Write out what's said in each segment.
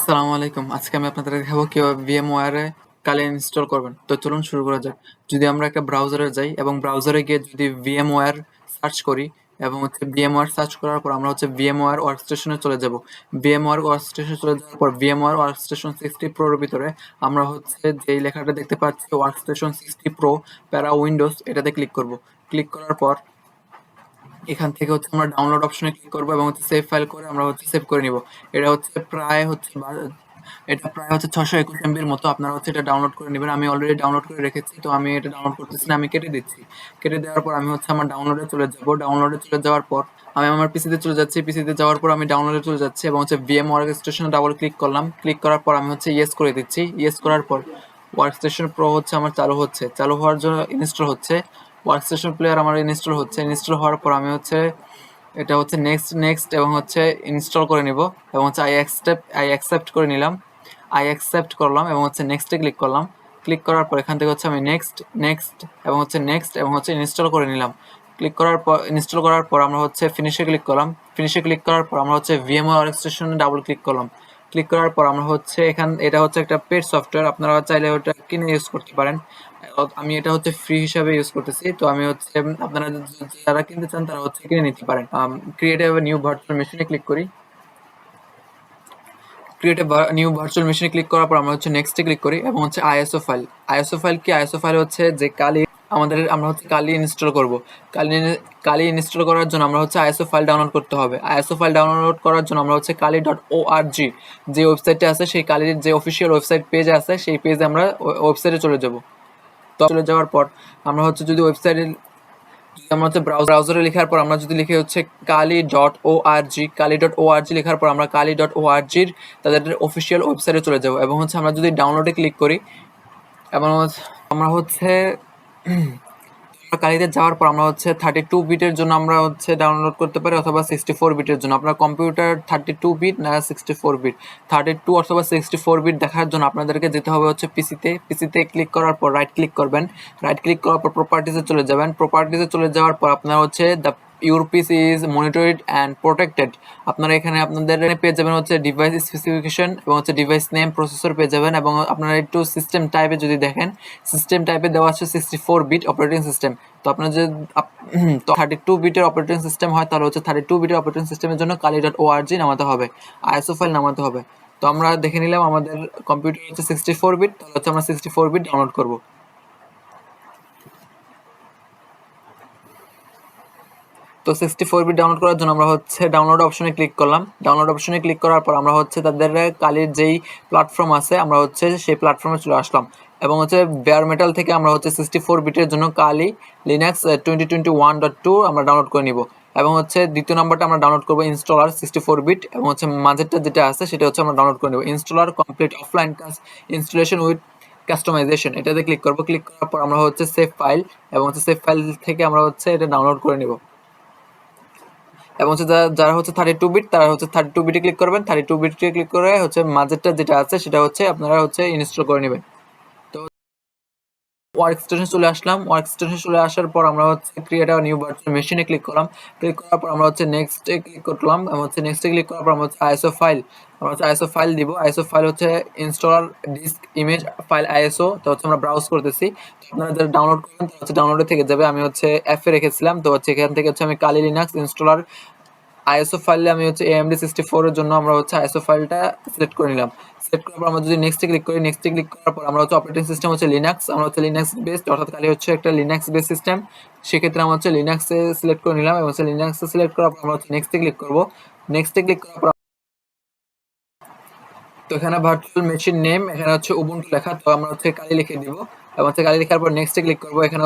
আসসালামু আলাইকুম। আজকে আমি আপনাদের দেখাবো কিভাবে VMware এ কালি ইনস্টল করবেন। তো চলুন শুরু করা যাক। যদি আমরা একটা ব্রাউজারে যাই এবং ব্রাউজারে গিয়ে যদি VMware সার্চ করি এবং VMware সার্চ করার পর আমরা VMware ওয়ার্কস্টেশন এ চলে যাব। VMware ওয়ার্কস্টেশন চলে যাওয়ার পর VMware ওয়ার্কস্টেশন 60 Pro এর ভিতরে আমরা যেই লেখাটা দেখতে পাচ্ছি ওয়ার্কস্টেশন 60 Pro প্যারা উইন্ডোজ এটাতে ক্লিক করব। ক্লিক করার পর এখান থেকে আমরা ডাউনলোড অপশনে ক্লিক করব এবং সেভ ফাইল করে আমরা সেভ করে নিব। এটা প্রায় 621 এমবির মতো। আপনারা এটা ডাউনলোড করে নেবেন। আমি অলরেডি ডাউনলোড করে রেখেছি, তো আমি এটা ডাউনলোড করতেছি না, আমি কেটে দিচ্ছি। কেটে দেওয়ার পর আমি আমার ডাউনলোডে চলে যাব। ডাউনলোডে চলে যাওয়ার পর আমি আমার পিসিতে চলে যাচ্ছি। পিসিতে যাওয়ার পর আমি ডাউনলোডে চলে যাচ্ছি এবং ভিএম ওয়ার্কস্টেশনে ডাবল ক্লিক করলাম। ক্লিক করার পর আমি ইয়েস করে দিচ্ছি। ইয়েস করার পর ওয়ার্কস্টেশন প্রো আমার চালু হচ্ছে। চালু হওয়ার জন্য ইনস্টল হচ্ছে। ওয়ার্কস্টেশন প্লেয়ার আমার ইনস্টল হচ্ছে। ইনস্টল হওয়ার পর আমি এটা নেক্সট নেক্সট এবং ইনস্টল করে নিব এবং আই অ্যাকসেপ্ট করে নিলাম। আই অ্যাকসেপ্ট করলাম এবং নেক্সটে ক্লিক করলাম। ক্লিক করার পর এখান থেকে আমি নেক্সট নেক্সট এবং নেক্সট এবং ইনস্টল করে নিলাম। ক্লিক করার পর ইনস্টল করার পর আমরা ফিনিশে ক্লিক করলাম। ফিনিশে ক্লিক করার পর আমরা ভিএমওয়ার ওয়ার্কস্টেশনে ডাবল ক্লিক করলাম। ক্লিক করার পর আমরা এটা একটা পেড সফটওয়্যার, আপনারা চাইলে ওটা কিনে ইউজ করতে পারেন। আমি এটা ফ্রি হিসাবে ইউজ করতেছি, তো আমি আপনারা যারা কিনতে চান তারা কিনে নিতে পারেন। ক্রিয়েট এ নিউ ভার্চুয়াল মেশিনে ক্লিক করি। ক্রিয়েট এ নিউ ভার্চুয়াল মেশিনে ক্লিক করার পর আমরা নেক্সটে ক্লিক করি এবং আইএসও ফাইল। আইএসও ফাইল কি? আইএসও ফাইল যে কালি আমরা কালি ইনস্টল করব। কালি ইনস্টল করার জন্য আমরা আইএসও ফাইল ডাউনলোড করতে হবে। আইএসও ফাইল ডাউনলোড করার জন্য আমরা kali.org যে ওয়েবসাইটে আছে, সেই কালির যে অফিসিয়াল ওয়েবসাইট পেজ আছে, সেই পেজে আমরা ওয়েবসাইটে চলে যাব। তো চলে যাওয়ার পর আমরা যদি ওয়েবসাইটে আমরা ব্রাউজারে লেখার পর আমরা যদি লিখে kali.org লেখার পর আমরা kali.org তাদের অফিসিয়াল ওয়েবসাইটে চলে যাব এবং আমরা যদি ডাউনলোডে ক্লিক করি এবং আমরা কালিতে যাওয়ার পর আমরা 32 বিটের জন্য আমরা ডাউনলোড করতে পারি অথবা 64 বিটের জন্য। আপনার কম্পিউটার 32 বিট না 64 বিট, 32 অথবা 64 বিট দেখার জন্য আপনাদেরকে যেতে হবে পিসিতে ক্লিক করার পর রাইট ক্লিক করবেন। রাইট ক্লিক করার পর প্রপার্টিসে চলে যাবেন। প্রপার্টিসে চলে যাওয়ার পর আপনার the your PC is monitored and protected. আপনারা এখানে আপনাদের পেয়ে যাবেন ডিভাইস স্পেসিফিকেশন এবং ডিভাইস নেম, প্রসেসর পেয়ে যাবেন এবং আপনারা একটু সিস্টেম টাইপে যদি দেখেন, সিস্টেম টাইপে দেওয়া আছে 64 বিট অপারেটিং সিস্টেম। তো আপনার যদি 32 বিটের অপারেটিং সিস্টেম হয় তাহলে 32 বিটের অপারেটিং সিস্টেমের জন্য kali.org নামাতে হবে, আইএসও ফাইল নামাতে হবে। তো আমরা দেখে নিলাম আমাদের কম্পিউটার 64 বিট, তাহলে আমরা 64 বিট ডাউনলোড করব। তো 64 বিট ডাউনলোড করার জন্য আমরা ডাউনলোড অপশনে ক্লিক করলাম। ডাউনলোড অপশনে ক্লিক করার পর আমরা তাদের কালির যেই প্ল্যাটফর্ম আছে আমরা সেই প্ল্যাটফর্মে চলে আসলাম এবং বেয়ার মেটাল থেকে আমরা 64 বিটের জন্য কালি লিনাক্স 2021.2 আমরা ডাউনলোড করে নিব এবং দ্বিতীয় নাম্বারটা আমরা ডাউনলোড করব ইনস্টলার 64 বিট এবং মাঝেরটা যেটা আছে সেটা আমরা ডাউনলোড করে নেব installer complete offline installation with customisation. এটাতে ক্লিক করব। ক্লিক করার পর আমরা সেভ ফাইল এবং সেভ ফাইল থেকে আমরা এটা ডাউনলোড করে নিব এবং যারা 32 বিট তারা 32 বিটে ক্লিক করবেন। 32 বিটে ক্লিক করে মাঝেরটা যেটা আছে সেটা আপনারা ইনস্টল করে নেবেন। তো ওয়ার্কস্টেশন চলে আসলাম। ওয়ার্কস্টেশন চলে আসার পর আমরা ক্রিয়েট আ নিউ ভার্চুয়াল মেশিনে ক্লিক করলাম। ক্লিক করার পর আমরা নেক্সটে ক্লিক করলাম এবং নেক্সটে ক্লিক করার পর আমরা আইএসও ফাইল আইএসও ফাইল দিব। ISO file installer disk image file ISO. তো আমরা ব্রাউজ করতেছি। তো আপনারা যারা ডাউনলোড করবেন তারা ডাউনলোডে থেকে যাবে। আমি এফ এ রেখেছিলাম, তো এখান থেকে আমি কালি লিনাক্স ইনস্টলার আইএসও ফাইলে আমি AMD 64 এর জন্য আমরা আইএসও ফাইলটা সিলেক্ট করে নিলাম। সিলেক্ট করার পর আমরা যদি নেক্সটে ক্লিক করি, নেক্সটে ক্লিক করার পর আমরা অপারেটিং সিস্টেম লিনাক্স, আমরা লিনাক্স বেসড, অর্থাৎ কালি একটা লিনাক্স বেস সিস্টেম। সেক্ষেত্রে আমরা লিনাক্সে সিলেক্ট করে নিলাম এবং লিনাক্সে সিলেক্ট করার পর আমরা নেক্সটে ক্লিক করব। নেক্সটে ক্লিক করার পর তো এখানে ভার্চুয়াল মেশিন নেম এখানে উবুন্টু লেখা, তো আমরা কালি লিখে দিব এবং কালি লেখার পর নেক্সটে ক্লিক করব। এখানে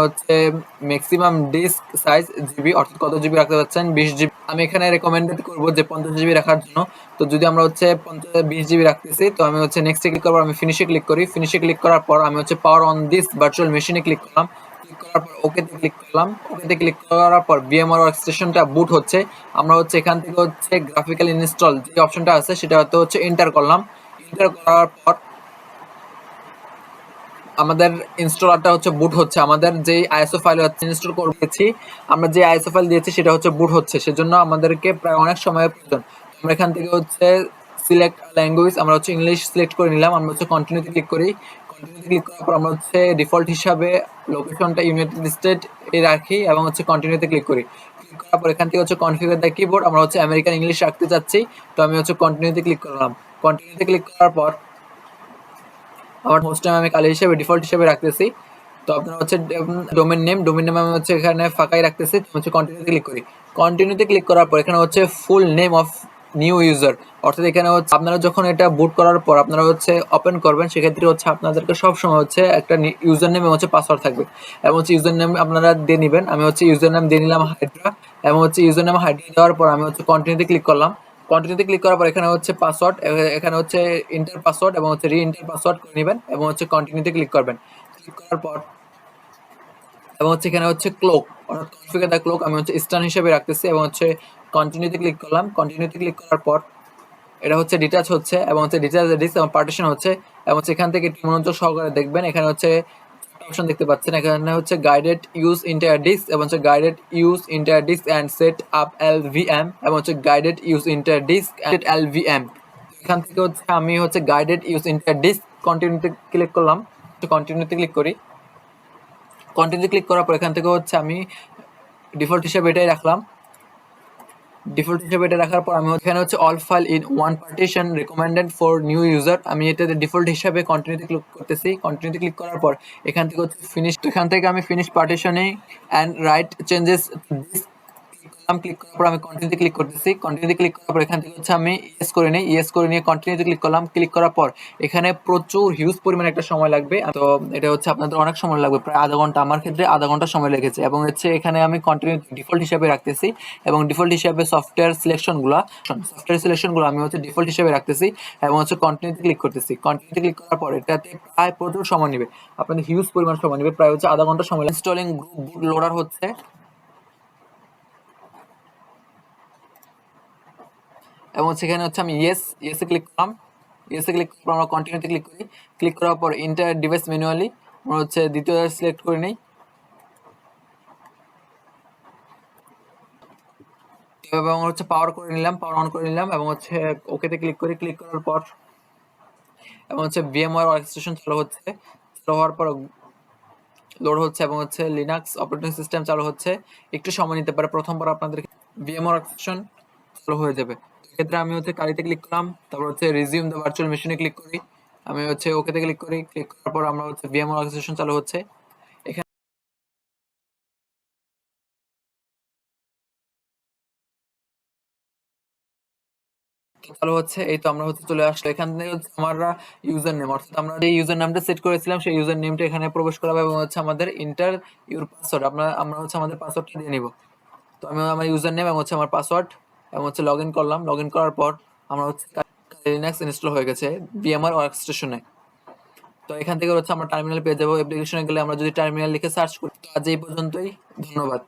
ম্যাক্সিমাম ডিস্ক সাইজ জিবি, অর্থাৎ কত জিবি রাখতে পারছেন, 20 জিবি। আমি এখানে রেকমেন্ডেড করব যে 50 জিবি রাখার জন্য। তো যদি আমরা 20 জিবি রাখতেছি, তো আমি নেক্সটে ক্লিক করব। আমি ফিনিশে ক্লিক করি। ফিনিশে ক্লিক করার পর আমি পাওয়ার অন দিস ভার্চুয়াল মেশিনে ক্লিক করলাম। ক্লিক করার পর ওকেতে ক্লিক করলাম। ওকেতে ক্লিক করার পর VMware ওয়ার্কস্টেশনটা বুট হচ্ছে। আমরা এখান থেকে গ্রাফিক্যাল ইনস্টল যে অপশনটা আছে সেটা এন্টার করলাম। এন্টার করার পর আমাদের ইনস্টলারটা বুট হচ্ছে। আমাদের যে আইএসও ফাইল ইনস্টল করেছি, আমরা যে আইএসও ফাইল দিয়েছি সেটা বুট হচ্ছে। সেজন্য আমাদেরকে প্রায় অনেক সময়ের প্রয়োজন। আমরা এখান থেকে সিলেক্ট ল্যাঙ্গুয়েজ, আমরা হচ্ছে ইংলিশ সিলেক্ট করে নিলাম। আমরা হচ্ছে কন্টিনিউতে ক্লিক করি। কন্টিনিউতে ক্লিক করার পর আমরা হচ্ছে ডিফল্ট হিসাবে লোকেশনটা ইউনাইটেড স্টেট এ রাখি এবং হচ্ছে কন্টিনিউতে ক্লিক করি। ক্লিক করার পর এখান থেকে হচ্ছে কনফিগার দ্য কিবোর্ড, আমরা হচ্ছে আমেরিকান ইংলিশ রাখতে চাচ্ছি। তো আমি হচ্ছে কন্টিনিউতে ক্লিক করলাম। কন্টিনিউতে ক্লিক করার পর আমার হোস্ট নেম আমি কালি হিসেবে ডিফল্ট হিসেবে রাখতেছি। তো আপনার হচ্ছে ডোমেন নেম আমি হচ্ছে এখানে ফাঁকাই রাখতেছি। তো হচ্ছে কন্টিনিউতে ক্লিক করি। কন্টিনিউতে ক্লিক করার পর এখানে হচ্ছে full name of new user, অর্থাৎ এখানে হচ্ছে আপনারা যখন এটা বুট করার পর আপনারা হচ্ছে ওপেন করবেন, সেক্ষেত্রে হচ্ছে আপনাদেরকে সবসময় হচ্ছে একটা ইউজার নেম এবং হচ্ছে পাসওয়ার্ড থাকবে এবং হচ্ছে ইউজার নেম আপনারা দিয়ে নেবেন। আমি হচ্ছে ইউজার নেম দিয়ে নিলাম হাইড্রা এবং হচ্ছে ইউজার নেম হাইড্রা দেওয়ার পর আমি হচ্ছে কন্টিনিউতে ক্লিক করলাম। কন্টিনিউতে ক্লিক করার পর এখানে হচ্ছে পাসওয়ার্ড, এখানে হচ্ছে ইন্টার পাসওয়ার্ড এবং হচ্ছে রি ইন্টার পাসওয়ার্ড করে নেবেন এবং হচ্ছে কন্টিনিউতে ক্লিক করবেন। ক্লিক করার পর এবং হচ্ছে এখানে হচ্ছে ক্লোক, অর্থাৎ কনফিগার দ্য ক্লোক আমি হচ্ছে স্টান হিসেবে রাখতেছি এবং হচ্ছে কন্টিনিউতে ক্লিক করলাম। কন্টিনিউতে ক্লিক করার পর এটা হচ্ছে ডিটাচ হচ্ছে এবং হচ্ছে ডিটাচ ডিস্ক এবং পার্টিশন হচ্ছে এবং হচ্ছে এখান থেকে একটু মনোযোগ সহকারে দেখবেন। এখানে হচ্ছে অপশন দেখতে পাচ্ছেন, এখানে হচ্ছে গাইডেড ইউজ ইন্টায়ার ডিস্ক এবং হচ্ছে guided use entire disk and set up LVM এবং হচ্ছে guided use entire disk and LVM. এখান থেকে হচ্ছে আমি হচ্ছে গাইডেড ইউজ ইন্টায়ার ডিস্ক কন্টিনিউতে ক্লিক করলাম। কন্টিনিউতে ক্লিক করি। কন্টিনিউতে ক্লিক করার পর এখান থেকে হচ্ছে আমি ডিফল্ট হিসেবে এটাই রাখলাম। ডিফল্ট হিসেবে এটা রাখার পর আমি এখানে হচ্ছে all file in one partition recommended for new user, আমি এটাতে ডিফল্ট হিসাবে কন্টিনিউতে ক্লিক করতেছি। কন্টিনিউতে ক্লিক করার পর এখান থেকে হচ্ছে ফিনিশ, এখান থেকে আমি finish partitioning and right changes this click করার পর আমি কন্টিনিউতে ক্লিক করতেছি। কন্টিনিউতে ক্লিক করার পর এখান থেকে হচ্ছে আমি ইয়েস করে নিই। ইয়েস করে নিয়ে কন্টিনিউতে ক্লিক করলাম। ক্লিক করার পর এখানে প্রচুর হিউজ পরিমাণে একটা সময় লাগবে। তো এটা হচ্ছে আপনাদের অনেক সময় লাগবে, প্রায় আধা ঘন্টা, আমার ক্ষেত্রে আধা ঘন্টা সময় লেগেছে। এবং হচ্ছে এখানে আমি কন্টিনিউ ডিফল্ট হিসাবে রাখতেছি এবং ডিফল্ট হিসাবে সফটওয়্যার সিলেকশনগুলো আমি হচ্ছে ডিফল্ট হিসাবে রাখতেছি এবং হচ্ছে কন্টিনিউতে ক্লিক করতেছি। কন্টিনিউতে ক্লিক করার পর এটাতে প্রায় প্রচুর সময় নেবে, আপনাদের হিউজ পরিমাণ সময় নেবে, প্রায় হচ্ছে আধা ঘন্টা সময়। ইনস্টলিং গ্রুপ বুট লোডার হচ্ছে এবং সেখানে হচ্ছে আমি ইয়েসে ক্লিক করলাম। ইয়েসে ক্লিক করার পর আমরা কন্টিনিউতে ক্লিক করি। ক্লিক করার পর ইন্টার ডিভাইস ম্যানুয়ালি আমরা হচ্ছে দ্বিতীয় সিলেক্ট করে নিই। এভাবে আমরা হচ্ছে পাওয়ার করে নিলাম, পাওয়ার অন করে নিলাম এবং হচ্ছে ওকেতে ক্লিক করি। ক্লিক করার পর এবং হচ্ছে vmware ওয়ার্কস্টেশন চালু হচ্ছে। চালু হওয়ার পর লোড হচ্ছে এবং হচ্ছে লিনাক্স অপারেটিং সিস্টেম চালু হচ্ছে। একটু সময় নিতে পারে, প্রথমবার আপনাদের vmware ওয়ার্কস্টেশন চালু হয়ে যাবে। এক্ষেত্রে আমি হচ্ছে কালিতে ক্লিক করলাম, তারপর হচ্ছে রিজিউম দ্য ভার্চুয়াল মেশিনে ক্লিক করি। আমি হচ্ছে ওকেতে ক্লিক করি। ক্লিক করার পর আমরা হচ্ছে vmware ওয়ার্কস্টেশন চালু হচ্ছে। এখানে চালু হচ্ছে, এই তো আমরা হচ্ছে চলে আসলো। এখান থেকে হচ্ছে আমরা ইউজার নেম, অর্থাৎ আমরা যে ইউজার নামটা সেট করেছিলাম সেই ইউজার নেমটা এখানে প্রবেশ করাবো এবং হচ্ছে আমাদের ইন্টার ইউর পাসওয়ার্ড, আমরা হচ্ছে আমাদের পাসওয়ার্ডটা দিয়ে নিব। তো আমি আমার ইউজার নেম এবং হচ্ছে আমার পাসওয়ার্ড এবং হচ্ছে লগ ইন করলাম। লগ ইন করার পর আমরা হচ্ছে লিনাক্স ইনস্টল হয়ে গেছে vmware ওয়ার্কস্টেশনে। তো এখান থেকে হচ্ছে আমরা টার্মিনাল পেয়ে যাবো। অ্যাপ্লিকেশনে গেলে আমরা যদি টার্মিনাল লিখে সার্চ করি। তো আজ এই পর্যন্তই, ধন্যবাদ।